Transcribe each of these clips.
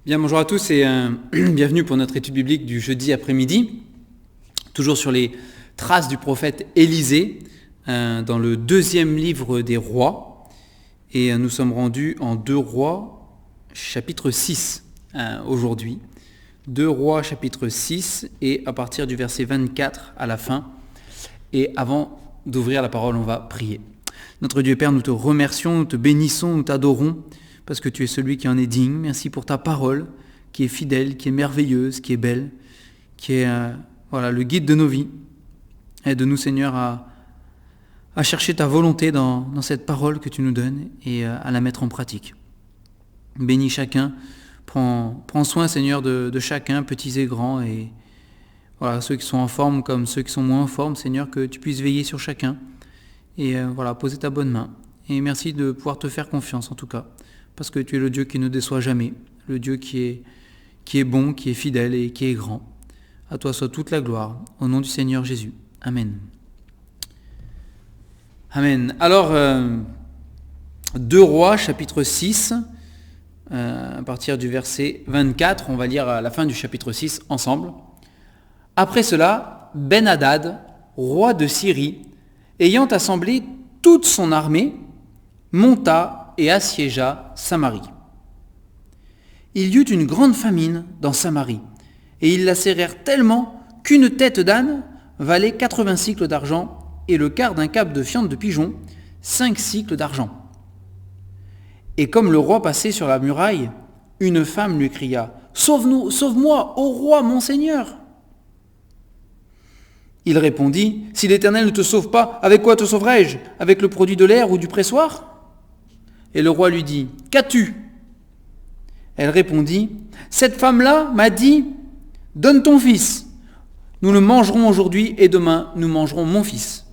Bien, bonjour à tous et bienvenue pour notre étude biblique du jeudi après-midi, toujours sur les traces du prophète Élisée, dans le deuxième livre des rois, et nous sommes rendus en 2 Rois, chapitre 6, aujourd'hui. 2 Rois, chapitre 6, et à partir du verset 24 à la fin, et avant d'ouvrir la parole, on va prier. Notre Dieu et Père, nous te remercions, nous te bénissons, nous t'adorons, parce que tu es celui qui en est digne. Merci pour ta parole, qui est fidèle, qui est merveilleuse, qui est belle, qui est le guide de nos vies. Aide-nous, Seigneur, à chercher ta volonté dans cette parole que tu nous donnes et à la mettre en pratique. Bénis chacun, prends soin, Seigneur, de chacun, petits et grands, et ceux qui sont en forme comme ceux qui sont moins en forme, Seigneur, que tu puisses veiller sur chacun et poser ta bonne main. Et merci de pouvoir te faire confiance, en tout cas, parce que tu es le Dieu qui ne déçoit jamais, le Dieu qui est bon, qui est fidèle et qui est grand. À toi soit toute la gloire, au nom du Seigneur Jésus. Amen. Amen. Alors, 2 Rois, chapitre 6, à partir du verset 24, on va lire à la fin du chapitre 6 ensemble. Après cela, Ben-Hadad, roi de Syrie, ayant assemblé toute son armée, monta et assiégea Samarie. Il y eut une grande famine dans Samarie, et ils la serrèrent tellement qu'une tête d'âne valait 80 cycles d'argent, et le quart d'un cap de fiente de pigeon, 5 cycles d'argent. Et comme le roi passait sur la muraille, une femme lui cria « Sauve-moi, ô roi, mon Seigneur !» Il répondit « Si l'Éternel ne te sauve pas, avec quoi te sauverai-je? Avec le produit de l'air ou du pressoir ?» Et le roi lui dit « Qu'as-tu » Elle répondit « Cette femme-là m'a dit « Donne ton fils. Nous le mangerons aujourd'hui et demain nous mangerons mon fils.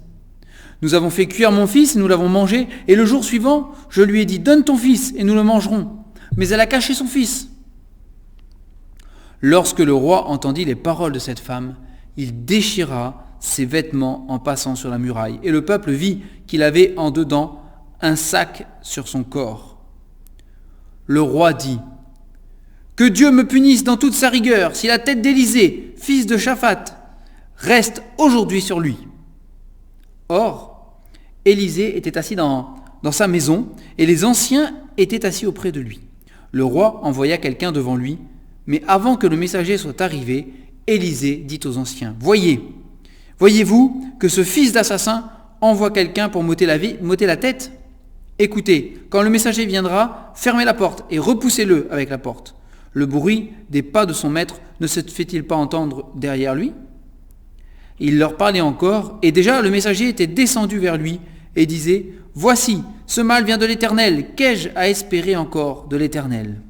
Nous avons fait cuire mon fils et nous l'avons mangé, et le jour suivant, je lui ai dit « Donne ton fils et nous le mangerons. » Mais elle a caché son fils. Lorsque le roi entendit les paroles de cette femme, il déchira ses vêtements en passant sur la muraille, et le peuple vit qu'il avait en dedans un sac sur son corps. Le roi dit « Que Dieu me punisse dans toute sa rigueur, si la tête d'Élisée, fils de Shaphat, reste aujourd'hui sur lui. » Or, Élisée était assis dans sa maison, et les anciens étaient assis auprès de lui. Le roi envoya quelqu'un devant lui, mais avant que le messager soit arrivé, Élisée dit aux anciens « Voyez-vous que ce fils d'assassin envoie quelqu'un pour m'ôter la tête ? Écoutez, quand le messager viendra, fermez la porte et repoussez-le avec la porte. Le bruit des pas de son maître ne se fait-il pas entendre derrière lui ? » Il leur parlait encore, et déjà le messager était descendu vers lui et disait « Voici, ce mal vient de l'Éternel, qu'ai-je à espérer encore de l'Éternel ?»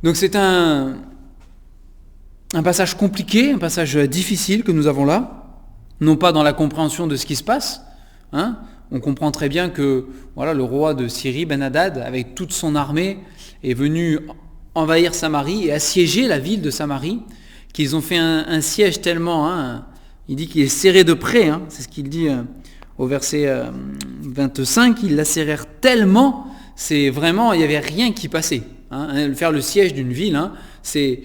Donc c'est un passage compliqué, un passage difficile que nous avons là, non pas dans la compréhension de ce qui se passe. On comprend très bien que le roi de Syrie, Ben-Hadad, avec toute son armée, est venu envahir Samarie et assiéger la ville de Samarie, qu'ils ont fait un siège tellement, il dit qu'il est serré de près, c'est ce qu'il dit au verset 25, ils la serrèrent tellement, c'est vraiment, il n'y avait rien qui passait. Faire le siège d'une ville, c'est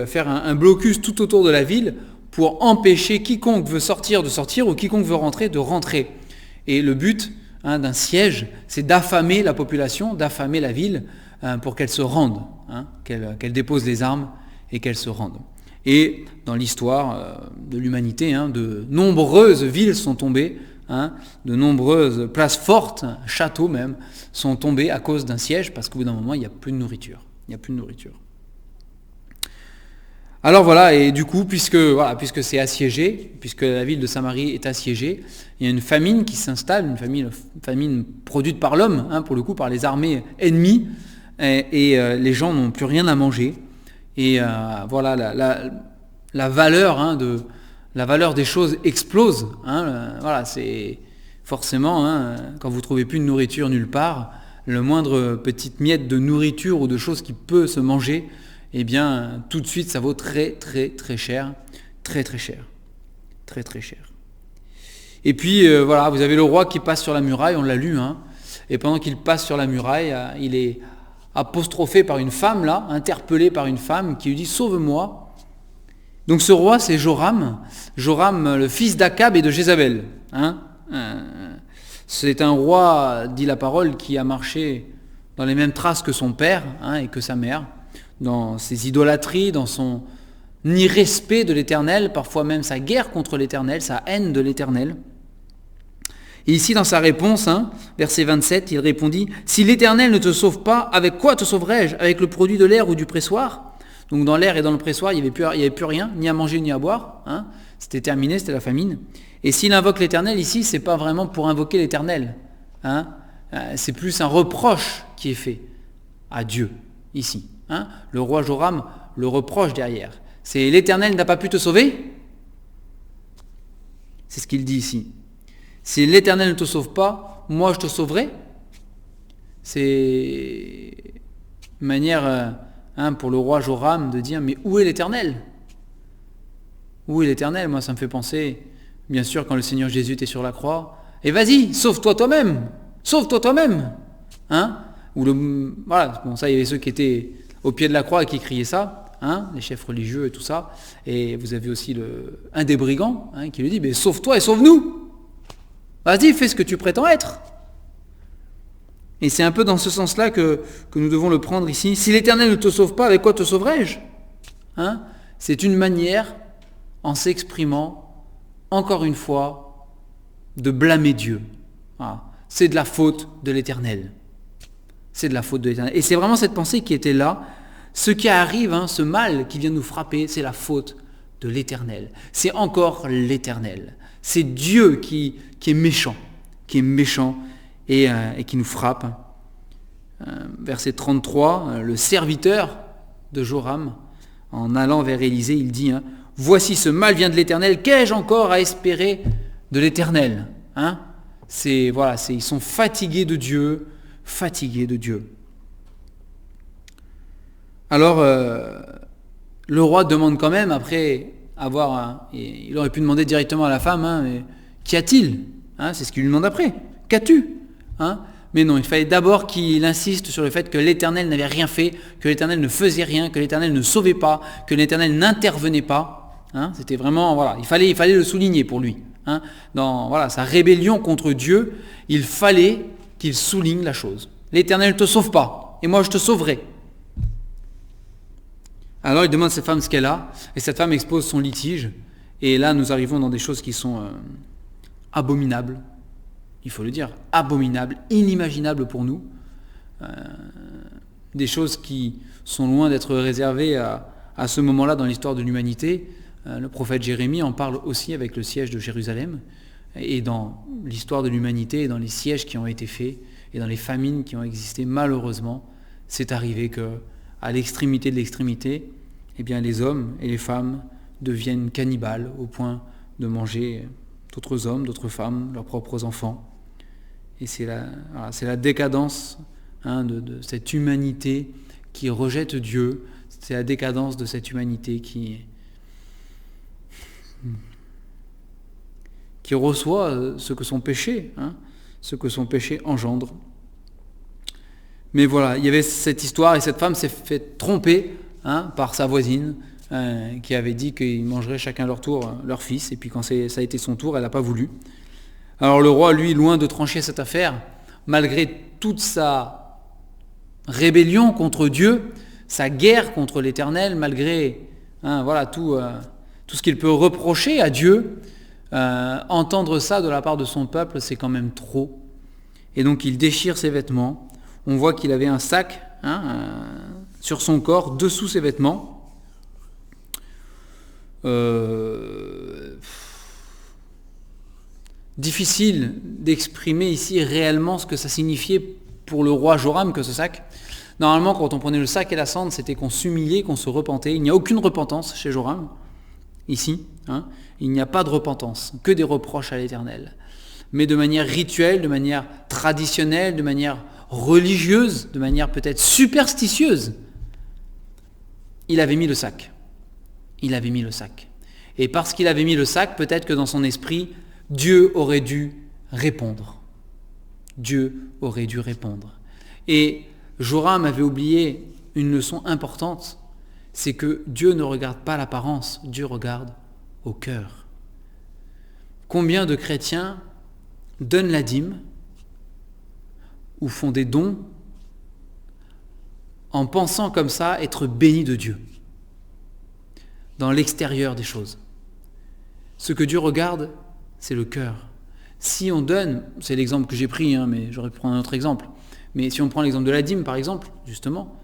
faire un blocus tout autour de la ville pour empêcher quiconque veut sortir de sortir ou quiconque veut rentrer de rentrer. Et le but d'un siège, c'est d'affamer la population, d'affamer la ville pour qu'elle se rende, qu'elle dépose les armes et qu'elle se rende. Et dans l'histoire de l'humanité, de nombreuses villes sont tombées, de nombreuses places fortes, châteaux même, sont tombés à cause d'un siège, parce qu'au bout d'un moment, il n'y a plus de nourriture. Alors et du coup, puisque c'est assiégé, puisque la ville de Samarie est assiégée, il y a une famine qui s'installe, une famine produite par l'homme, pour le coup, par les armées ennemies, et les gens n'ont plus rien à manger. Et la valeur la valeur des choses explose. C'est forcément, quand vous ne trouvez plus de nourriture nulle part, le moindre petite miette de nourriture ou de chose qui peut se manger, eh bien, tout de suite, ça vaut très, très, très cher. Très, très cher. Très, très cher. Et puis, vous avez le roi qui passe sur la muraille, on l'a lu, Et pendant qu'il passe sur la muraille, il est apostrophé par une femme, là, interpellé par une femme qui lui dit « Sauve-moi ». Donc ce roi, c'est Joram, le fils d'Akab et de Jézabel. C'est un roi, dit la parole, qui a marché dans les mêmes traces que son père et que sa mère, dans ses idolâtries, dans son irrespect de l'Éternel, parfois même sa guerre contre l'Éternel, sa haine de l'Éternel. Et ici, dans sa réponse, verset 27, il répondit « Si l'Éternel ne te sauve pas, avec quoi te sauverai-je ? Avec le produit de l'air ou du pressoir ?» Donc dans l'air et dans le pressoir, il n'y avait plus rien, ni à manger ni à boire. C'était terminé, c'était la famine. Et s'il invoque l'Éternel ici, c'est pas vraiment pour invoquer l'Éternel. C'est plus un reproche qui est fait à Dieu ici. Le roi Joram le reproche derrière. C'est l'Éternel n'a pas pu te sauver. C'est ce qu'il dit ici. Si l'Éternel ne te sauve pas, moi je te sauverai. C'est une manière pour le roi Joram de dire, mais où est l'Éternel ? Où est l'Éternel ? Moi ça me fait penser, bien sûr, quand le Seigneur Jésus était sur la croix, et vas-y, sauve-toi toi-même. Sauve-toi toi-même. Voilà, bon, ça il y avait ceux qui étaient au pied de la croix et qui criaient ça. Les chefs religieux et tout ça. Et vous avez aussi un des brigands qui lui dit, mais sauve-toi et sauve-nous. Vas-y, fais ce que tu prétends être. Et c'est un peu dans ce sens-là que nous devons le prendre ici. Si l'Éternel ne te sauve pas, avec quoi te sauverai-je ? C'est une manière, en s'exprimant, encore une fois, de blâmer Dieu. C'est de la faute de l'Éternel. C'est de la faute de l'Éternel. Et c'est vraiment cette pensée qui était là. Ce qui arrive, ce mal qui vient nous frapper, c'est la faute de l'Éternel. C'est encore l'Éternel. C'est Dieu qui est méchant et qui nous frappe. Verset 33, le serviteur de Joram, en allant vers Élisée, il dit « Voici ce mal vient de l'Éternel, qu'ai-je encore à espérer de l'Éternel ?» Ils sont fatigués de Dieu. Alors, le roi demande quand même, après il aurait pu demander directement à la femme, mais qu'y a-t-il ? C'est ce qu'il lui demande après. Qu'as-tu ? Mais non, il fallait d'abord qu'il insiste sur le fait que l'Éternel n'avait rien fait, que l'Éternel ne faisait rien, que l'Éternel ne sauvait pas, que l'Éternel n'intervenait pas. C'était vraiment, il fallait le souligner pour lui. Dans sa rébellion contre Dieu, il fallait qu'il souligne la chose. L'Éternel ne te sauve pas, et moi je te sauverai. Alors il demande à cette femme ce qu'elle a, et cette femme expose son litige, et là nous arrivons dans des choses qui sont abominables, il faut le dire, abominables, inimaginables pour nous, des choses qui sont loin d'être réservées à ce moment-là dans l'histoire de l'humanité. Le prophète Jérémie en parle aussi avec le siège de Jérusalem, et dans l'histoire de l'humanité, et dans les sièges qui ont été faits, et dans les famines qui ont existé, malheureusement, c'est arrivé que à l'extrémité de l'extrémité, les hommes et les femmes deviennent cannibales au point de manger d'autres hommes, d'autres femmes, leurs propres enfants. Et c'est la décadence de cette humanité qui rejette Dieu. C'est la décadence de cette humanité qui reçoit ce que son péché engendre. Mais voilà, il y avait cette histoire et cette femme s'est fait tromper par sa voisine qui avait dit qu'ils mangeraient chacun leur tour leur fils, et puis quand ça a été son tour, elle n'a pas voulu. Alors le roi, lui, loin de trancher cette affaire, malgré toute sa rébellion contre Dieu, sa guerre contre l'Éternel, malgré tout ce qu'il peut reprocher à Dieu, entendre ça de la part de son peuple, c'est quand même trop. Et donc il déchire ses vêtements. On voit qu'il avait un sac sur son corps, dessous ses vêtements. Difficile d'exprimer ici réellement ce que ça signifiait pour le roi Joram que ce sac. Normalement, quand on prenait le sac et la cendre, c'était qu'on s'humiliait, qu'on se repentait. Il n'y a aucune repentance chez Joram, ici. Il n'y a pas de repentance, que des reproches à l'Éternel. Mais de manière rituelle, de manière traditionnelle, de manière religieuse, de manière peut-être superstitieuse, il avait mis le sac. Et parce qu'il avait mis le sac, peut-être que dans son esprit, Dieu aurait dû répondre. Dieu aurait dû répondre. Et Joram avait oublié une leçon importante, c'est que Dieu ne regarde pas l'apparence, Dieu regarde au cœur. Combien de chrétiens donnent la dîme ou font des dons en pensant comme ça être bénis de Dieu, dans l'extérieur des choses. Ce que Dieu regarde, c'est le cœur. Si on donne, c'est l'exemple que j'ai pris, mais j'aurais pu prendre un autre exemple, mais si on prend l'exemple de la dîme par exemple, justement,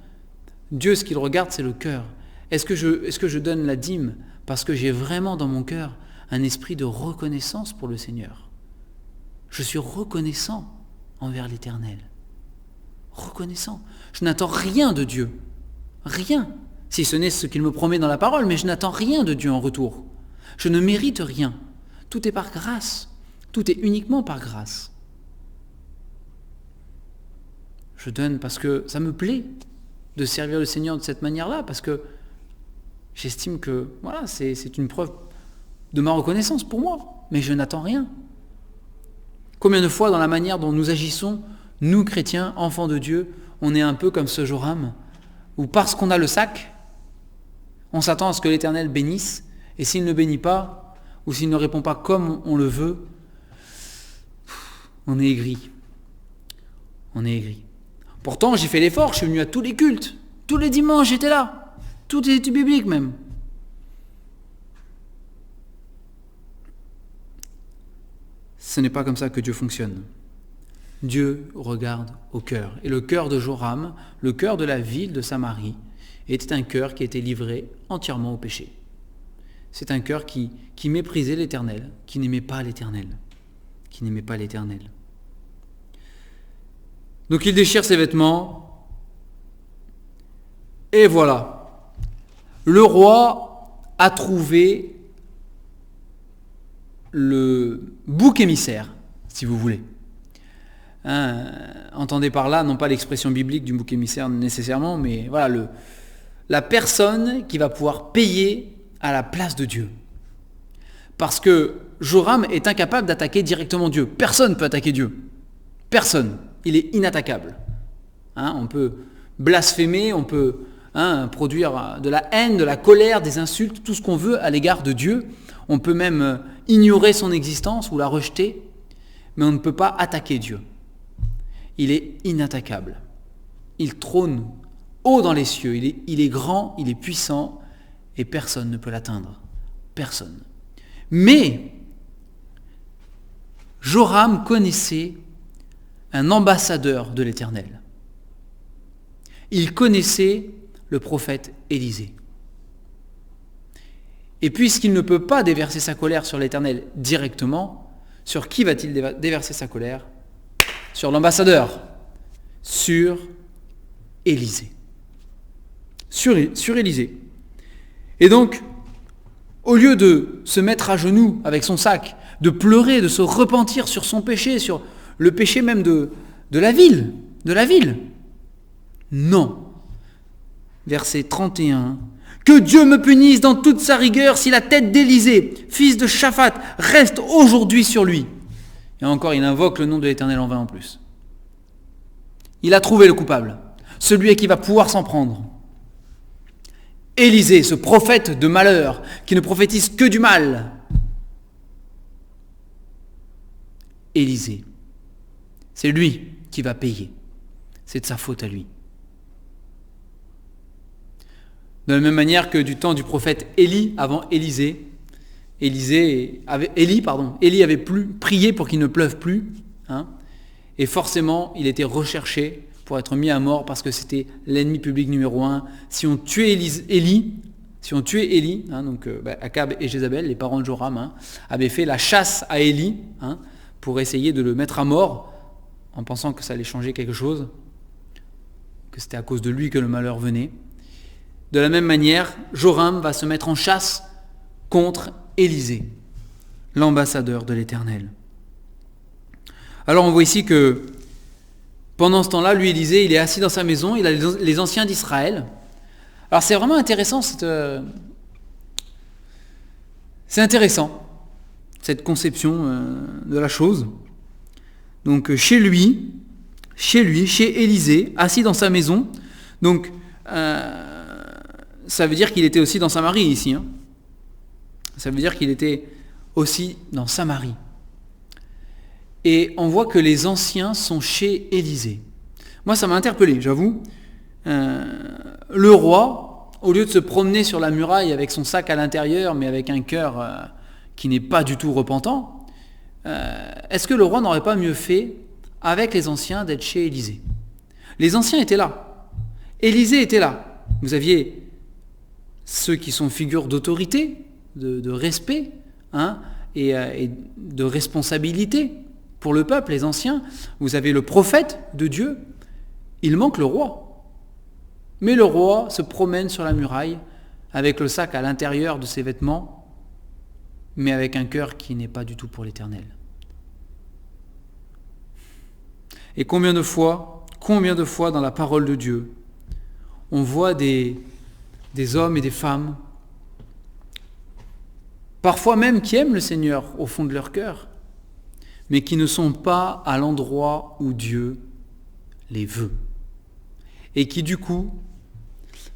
Dieu, ce qu'il regarde, c'est le cœur. Est-ce que je donne la dîme parce que j'ai vraiment dans mon cœur un esprit de reconnaissance pour le Seigneur? Je suis reconnaissant envers l'Éternel. Reconnaissant. Je n'attends rien de Dieu. Rien. Si ce n'est ce qu'il me promet dans la parole, mais je n'attends rien de Dieu en retour. Je ne mérite rien. Tout est par grâce. Tout est uniquement par grâce. Je donne parce que ça me plaît de servir le Seigneur de cette manière-là, parce que j'estime que voilà, c'est une preuve de ma reconnaissance pour moi, mais je n'attends rien. Combien de fois dans la manière dont nous agissons, nous chrétiens, enfants de Dieu, on est un peu comme ce Joram, où parce qu'on a le sac, on s'attend à ce que l'Éternel bénisse, et s'il ne bénit pas, ou s'il ne répond pas comme on le veut, on est aigri. On est aigri. Pourtant, j'ai fait l'effort, je suis venu à tous les cultes. Tous les dimanches, j'étais là. Toutes les études bibliques même. Ce n'est pas comme ça que Dieu fonctionne. Dieu regarde au cœur. Et le cœur de Joram, le cœur de la ville de Samarie, était un cœur qui était livré entièrement au péché. C'est un cœur qui méprisait l'Éternel, qui n'aimait pas l'Éternel. Qui n'aimait pas l'Éternel. Donc il déchire ses vêtements, et voilà. Le roi a trouvé le bouc émissaire, si vous voulez. Entendez par là, non pas l'expression biblique du bouc émissaire nécessairement, mais voilà, la personne qui va pouvoir payer à la place de Dieu. Parce que Joram est incapable d'attaquer directement Dieu. Personne ne peut attaquer Dieu. Personne. Il est inattaquable. On peut blasphémer, on peut produire de la haine, de la colère, des insultes, tout ce qu'on veut à l'égard de Dieu. On peut même ignorer son existence ou la rejeter, mais on ne peut pas attaquer Dieu. Il est inattaquable. Il trône haut dans les cieux. Il est grand, il est puissant, et personne ne peut l'atteindre. Personne. Mais Joram connaissait un ambassadeur de l'Éternel. Il connaissait le prophète Élisée. Et puisqu'il ne peut pas déverser sa colère sur l'Éternel directement, sur qui va-t-il déverser sa colère? Sur l'ambassadeur, sur Élisée. Sur Élisée. Et donc, au lieu de se mettre à genoux avec son sac, de pleurer, de se repentir sur son péché, sur le péché même de la ville, non. Verset 31. Que Dieu me punisse dans toute sa rigueur si la tête d'Élisée, fils de Shaphat, reste aujourd'hui sur lui. Et encore, il invoque le nom de l'Éternel en vain en plus. Il a trouvé le coupable, celui à qui va pouvoir s'en prendre. Élisée, ce prophète de malheur, qui ne prophétise que du mal. Élisée, c'est lui qui va payer. C'est de sa faute à lui. De la même manière que du temps du prophète Élie, avant Élisée, Élie avait prié pour qu'il ne pleuve plus, et forcément il était recherché pour être mis à mort parce que c'était l'ennemi public numéro 1. Si on tuait Élie, Akab et Jézabel, les parents de Joram, avaient fait la chasse à Élie pour essayer de le mettre à mort en pensant que ça allait changer quelque chose, que c'était à cause de lui que le malheur venait. De la même manière, Joram va se mettre en chasse contre Élisée, l'ambassadeur de l'Éternel. Alors on voit ici que pendant ce temps-là, lui, Élisée, il est assis dans sa maison, il a les anciens d'Israël. Alors c'est vraiment intéressant, c'est intéressant, cette conception de la chose. Donc chez Élisée, assis dans sa maison. Donc ça veut dire qu'il était aussi dans Samarie ici. Hein. Ça veut dire qu'il était aussi dans Samarie. Et on voit que les anciens sont chez Élisée. Moi, ça m'a interpellé, j'avoue. Le roi, au lieu de se promener sur la muraille avec son sac à l'intérieur, mais avec un cœur qui n'est pas du tout repentant, est-ce que le roi n'aurait pas mieux fait, avec les anciens, d'être chez Élisée? Les anciens étaient là. Élisée était là. Vous aviez ceux qui sont figures d'autorité, de respect, hein, et de responsabilité pour le peuple, les anciens. Vous avez le prophète de Dieu. Il manque le roi. Mais le roi se promène sur la muraille avec le sac à l'intérieur de ses vêtements, mais avec un cœur qui n'est pas du tout pour l'Éternel. Et combien de fois dans la parole de Dieu, on voit des hommes et des femmes, parfois même qui aiment le Seigneur au fond de leur cœur, mais qui ne sont pas à l'endroit où Dieu les veut. Et qui du coup,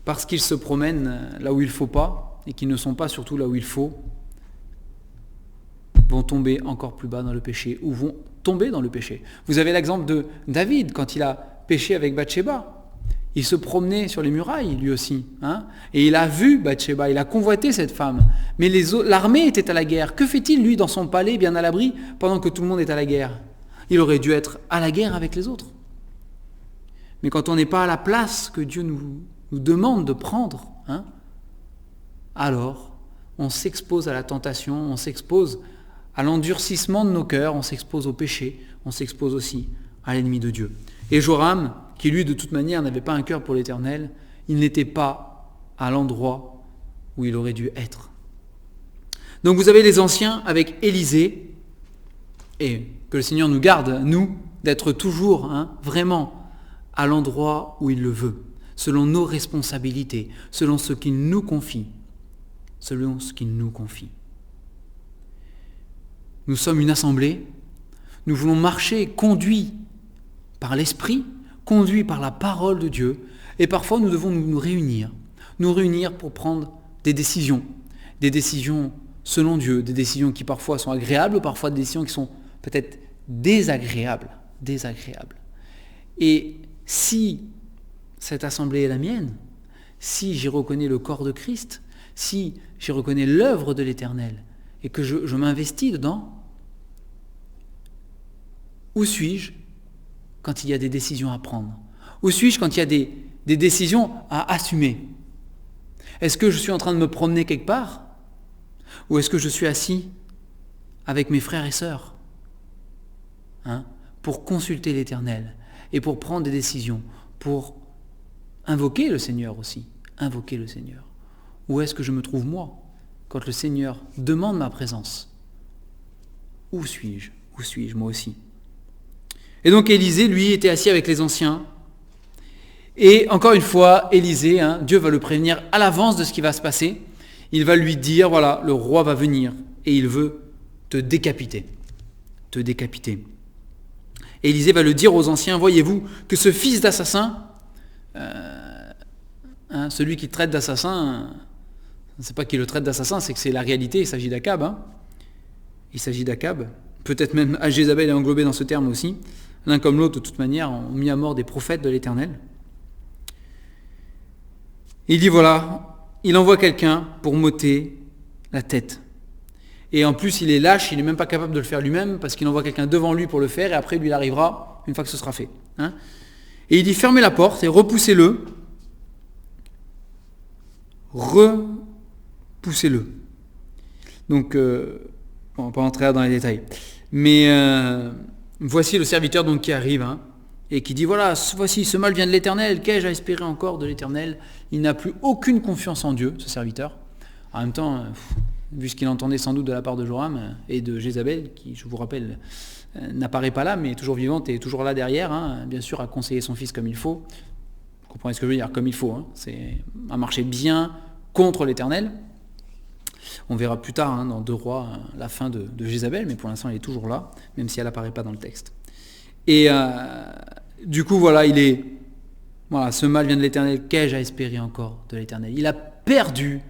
parce qu'ils se promènent là où il ne faut pas, et qui ne sont pas surtout là où il faut, vont tomber encore plus bas dans le péché, ou vont tomber dans le péché. Vous avez l'exemple de David, quand il a péché avec Bathsheba. Il se promenait sur les murailles, lui aussi. Hein, et il a vu Bathsheba, il a convoité cette femme. Mais l'armée était à la guerre. Que fait-il, lui, dans son palais, bien à l'abri, pendant que tout le monde est à la guerre? Il aurait dû être à la guerre avec les autres. Mais quand on n'est pas à la place que Dieu nous demande de prendre, hein, alors on s'expose à la tentation, on s'expose à l'endurcissement de nos cœurs, on s'expose au péché, on s'expose aussi à l'ennemi de Dieu. Et Joram, qui lui de toute manière n'avait pas un cœur pour l'Éternel, il n'était pas à l'endroit où il aurait dû être. Donc vous avez les anciens avec Élisée, et que le Seigneur nous garde, nous, d'être toujours vraiment à l'endroit où il le veut, selon nos responsabilités, selon ce qu'il nous confie. Selon ce qu'il nous confie. Nous sommes une assemblée, nous voulons marcher conduits par l'Esprit, conduits par la parole de Dieu, et parfois nous devons nous réunir pour prendre des décisions selon Dieu, des décisions qui parfois sont agréables, parfois des décisions qui sont peut-être désagréables. Et si cette assemblée est la mienne, si j'y reconnais le corps de Christ, si j'y reconnais l'œuvre de l'Éternel, et que je m'investis dedans, où suis-je quand il y a des décisions à prendre? Où suis-je quand il y a des décisions à assumer? Est-ce que je suis en train de me promener quelque part? Ou est-ce que je suis assis avec mes frères et sœurs pour consulter l'Éternel et pour prendre des décisions, pour invoquer le Seigneur aussi, invoquer le Seigneur? Où est-ce que je me trouve moi quand le Seigneur demande ma présence? Où suis-je? Où suis-je moi aussi? Et donc Élisée, lui, était assis avec les anciens. Et encore une fois, Élisée, Dieu va le prévenir à l'avance de ce qui va se passer. Il va lui dire, voilà, le roi va venir et il veut te décapiter. Te décapiter. Élisée va le dire aux anciens, voyez-vous que ce fils d'assassin, celui qui traite d'assassin, c'est pas qu'il le traite d'assassin, c'est que c'est la réalité, il s'agit d'Akab. Il s'agit d'Akab. Peut-être même Jézabel est englobé dans ce terme aussi. L'un comme l'autre, de toute manière, ont mis à mort des prophètes de l'Éternel. Il dit voilà, il envoie quelqu'un pour m'ôter la tête. Et en plus, il est lâche, il n'est même pas capable de le faire lui-même, parce qu'il envoie quelqu'un devant lui pour le faire, et après, lui, il arrivera une fois que ce sera fait. Et il dit fermez la porte et repoussez-le. Repoussez-le. Donc, on va pas entrer dans les détails. Mais voici le serviteur donc qui arrive et qui dit voilà, voici ce mal vient de l'Éternel, qu'ai-je à espérer encore de l'Éternel? Il n'a plus aucune confiance en Dieu, ce serviteur. En même temps, vu ce qu'il entendait sans doute de la part de Joram et de Jézabel, qui, je vous rappelle, n'apparaît pas là, mais est toujours vivante et toujours là derrière, bien sûr, à conseiller son fils comme il faut. Vous comprenez ce que je veux dire, comme il faut. C'est un marcher bien contre l'Éternel. On verra plus tard dans 2 Rois la fin de Jézabel, mais pour l'instant elle est toujours là, même si elle n'apparaît pas dans le texte. Et du coup, voilà, ce mal vient de l'Éternel, qu'ai-je à espérer encore de l'Éternel? Il a perdu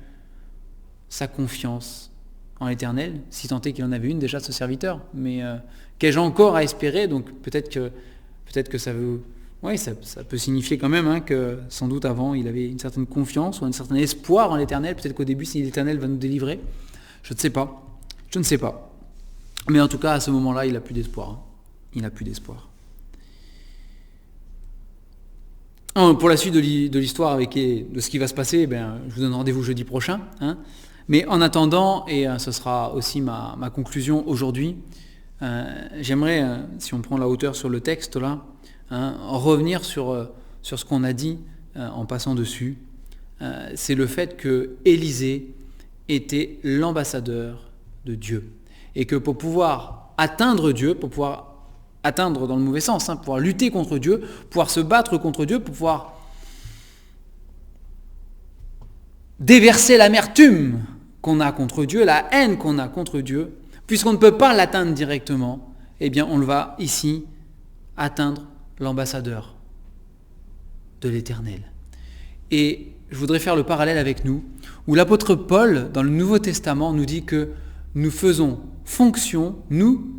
sa confiance en l'Éternel, si tant est qu'il en avait une déjà, ce serviteur. Mais qu'ai-je encore à espérer? Donc peut-être que ça veut... Oui, ça peut signifier quand même que sans doute avant, il avait une certaine confiance ou un certain espoir en l'Éternel. Peut-être qu'au début, si l'Éternel va nous délivrer, je ne sais pas. Mais en tout cas, à ce moment-là, il n'a plus d'espoir. Il n'a plus d'espoir. Pour la suite de l'histoire de ce qui va se passer, je vous donne rendez-vous jeudi prochain. Mais en attendant, et ce sera aussi ma conclusion aujourd'hui, j'aimerais, si on prend la hauteur sur le texte là, revenir sur ce qu'on a dit en passant dessus. C'est le fait que Élisée était l'ambassadeur de Dieu. Et que pour pouvoir atteindre Dieu, pour pouvoir atteindre dans le mauvais sens, pouvoir lutter contre Dieu, pouvoir se battre contre Dieu, pour pouvoir déverser l'amertume qu'on a contre Dieu, la haine qu'on a contre Dieu, puisqu'on ne peut pas l'atteindre directement, eh bien on va ici atteindre l'ambassadeur de l'Éternel. Et je voudrais faire le parallèle avec nous, où l'apôtre Paul, dans le Nouveau Testament, nous dit que nous faisons fonction, nous,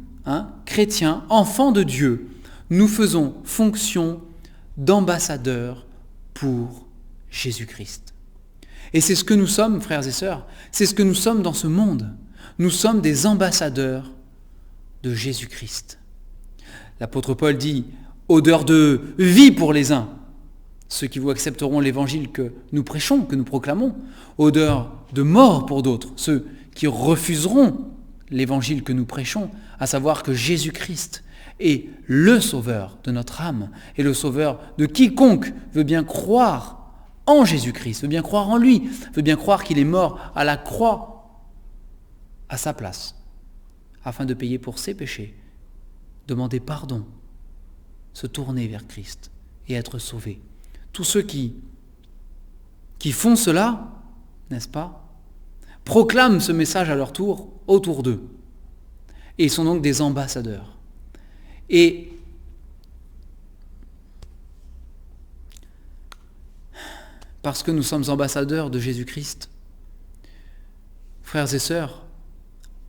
chrétiens, enfants de Dieu, nous faisons fonction d'ambassadeurs pour Jésus-Christ. Et c'est ce que nous sommes, frères et sœurs, c'est ce que nous sommes dans ce monde. Nous sommes des ambassadeurs de Jésus-Christ. L'apôtre Paul dit, odeur de vie pour les uns, ceux qui vous accepteront l'évangile que nous prêchons, que nous proclamons, odeur de mort pour d'autres, ceux qui refuseront l'évangile que nous prêchons, à savoir que Jésus-Christ est le sauveur de notre âme et le sauveur de quiconque veut bien croire en Jésus-Christ, veut bien croire en lui, veut bien croire qu'il est mort à la croix à sa place, afin de payer pour ses péchés, demander pardon, se tourner vers Christ et être sauvé. Tous ceux qui font cela, n'est-ce pas, proclament ce message à leur tour autour d'eux. Et ils sont donc des ambassadeurs. Et parce que nous sommes ambassadeurs de Jésus-Christ, frères et sœurs,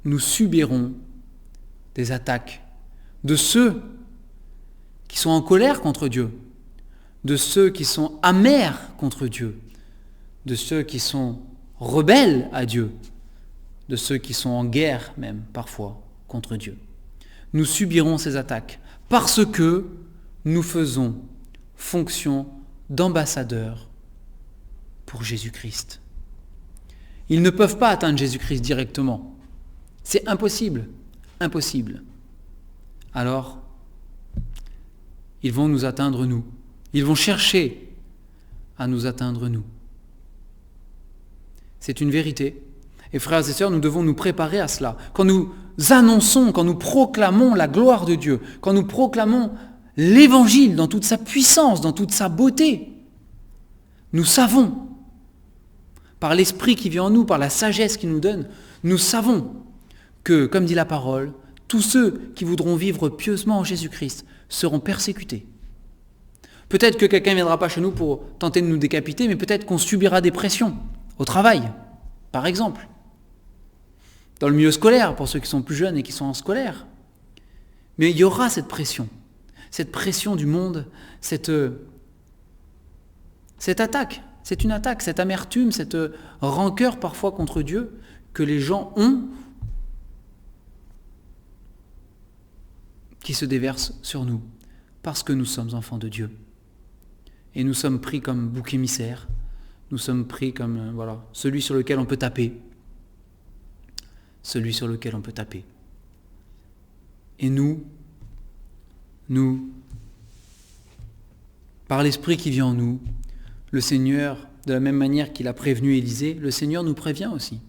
nous subirons des attaques de ceux qui sont en colère contre Dieu, de ceux qui sont amers contre Dieu, de ceux qui sont rebelles à Dieu, de ceux qui sont en guerre même parfois contre Dieu. Nous subirons ces attaques parce que nous faisons fonction d'ambassadeurs pour Jésus-Christ. Ils ne peuvent pas atteindre Jésus-Christ directement. C'est impossible. Impossible. Alors, ils vont nous atteindre nous. Ils vont chercher à nous atteindre nous. C'est une vérité. Et frères et sœurs, nous devons nous préparer à cela. Quand nous annonçons, quand nous proclamons la gloire de Dieu, quand nous proclamons l'Évangile dans toute sa puissance, dans toute sa beauté, nous savons, par l'Esprit qui vient en nous, par la sagesse qu'il nous donne, nous savons que, comme dit la parole, tous ceux qui voudront vivre pieusement en Jésus-Christ seront persécutés. Peut-être que quelqu'un ne viendra pas chez nous pour tenter de nous décapiter, mais peut-être qu'on subira des pressions au travail, par exemple. Dans le milieu scolaire, pour ceux qui sont plus jeunes et qui sont en scolaire. Mais il y aura cette pression du monde, cette attaque. C'est une attaque, cette amertume, cette rancœur parfois contre Dieu que les gens ont, qui se déverse sur nous, parce que nous sommes enfants de Dieu. Et nous sommes pris comme bouc émissaire, nous sommes pris comme celui sur lequel on peut taper. Celui sur lequel on peut taper. Et nous, par l'Esprit qui vient en nous, le Seigneur, de la même manière qu'il a prévenu Élisée, le Seigneur nous prévient aussi.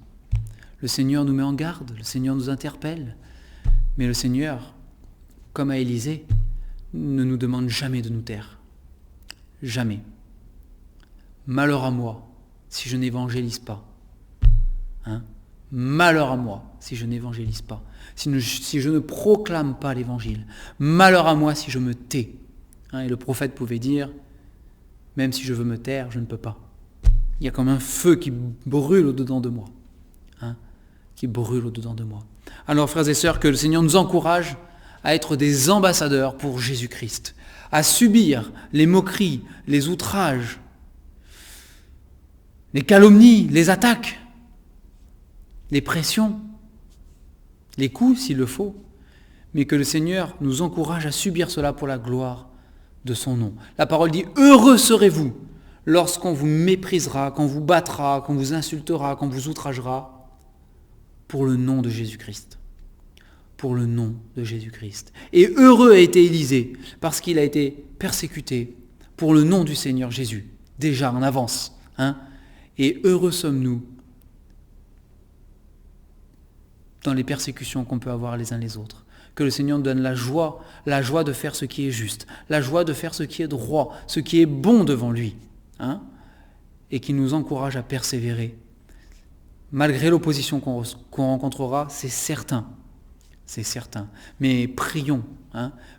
Le Seigneur nous met en garde, le Seigneur nous interpelle. Mais le Seigneur, comme à Élisée, ne nous demande jamais de nous taire. Jamais. Malheur à moi si je n'évangélise pas. Malheur à moi si je n'évangélise pas, si je ne proclame pas l'évangile. Malheur à moi si je me tais. Et le prophète pouvait dire, même si je veux me taire, je ne peux pas. Il y a comme un feu qui brûle au-dedans de moi. Qui brûle au-dedans de moi. Alors, frères et sœurs, que le Seigneur nous encourage à être des ambassadeurs pour Jésus-Christ, à subir les moqueries, les outrages, les calomnies, les attaques, les pressions, les coups s'il le faut, mais que le Seigneur nous encourage à subir cela pour la gloire de son nom. La parole dit « Heureux serez-vous lorsqu'on vous méprisera, qu'on vous battra, qu'on vous insultera, qu'on vous outragera pour le nom de Jésus-Christ. » Pour le nom de Jésus-Christ. Et heureux a été Élisée parce qu'il a été persécuté pour le nom du Seigneur Jésus, déjà en avance. Et heureux sommes-nous dans les persécutions qu'on peut avoir les uns les autres. Que le Seigneur nous donne la joie de faire ce qui est juste, la joie de faire ce qui est droit, ce qui est bon devant lui, et qui nous encourage à persévérer. Malgré l'opposition qu'on rencontrera, c'est certain. Mais prions,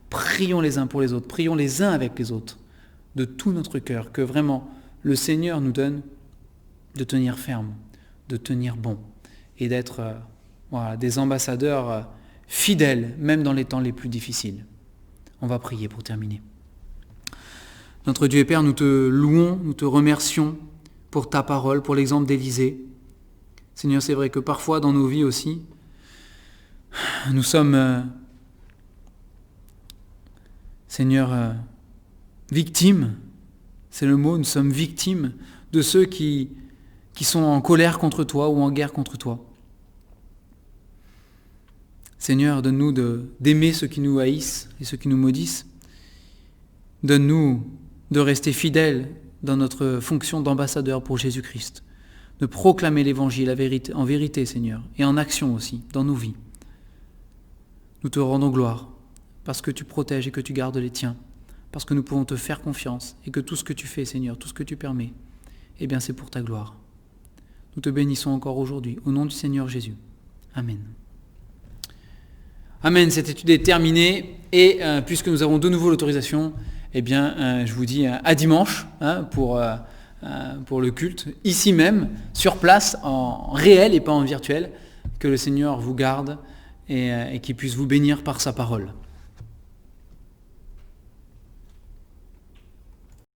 prions les uns pour les autres, prions les uns avec les autres, de tout notre cœur, que vraiment le Seigneur nous donne de tenir ferme, de tenir bon, et d'être des ambassadeurs fidèles, même dans les temps les plus difficiles. On va prier pour terminer. Notre Dieu et Père, nous te louons, nous te remercions pour ta parole, pour l'exemple d'Élisée. Seigneur, c'est vrai que parfois dans nos vies aussi, nous sommes, Seigneur, victimes, c'est le mot, nous sommes victimes de ceux qui sont en colère contre toi ou en guerre contre toi. Seigneur, donne-nous d'aimer ceux qui nous haïssent et ceux qui nous maudissent. Donne-nous de rester fidèles dans notre fonction d'ambassadeur pour Jésus-Christ, de proclamer l'Évangile en vérité, Seigneur, et en action aussi, dans nos vies. Nous te rendons gloire, parce que tu protèges et que tu gardes les tiens, parce que nous pouvons te faire confiance, et que tout ce que tu fais, Seigneur, tout ce que tu permets, eh bien c'est pour ta gloire. Nous te bénissons encore aujourd'hui, au nom du Seigneur Jésus. Amen. Amen, cette étude est terminée, et puisque nous avons de nouveau l'autorisation, eh bien je vous dis à dimanche pour le culte, ici même, sur place, en réel et pas en virtuel, que le Seigneur vous garde, et qu'il puisse vous bénir par sa parole.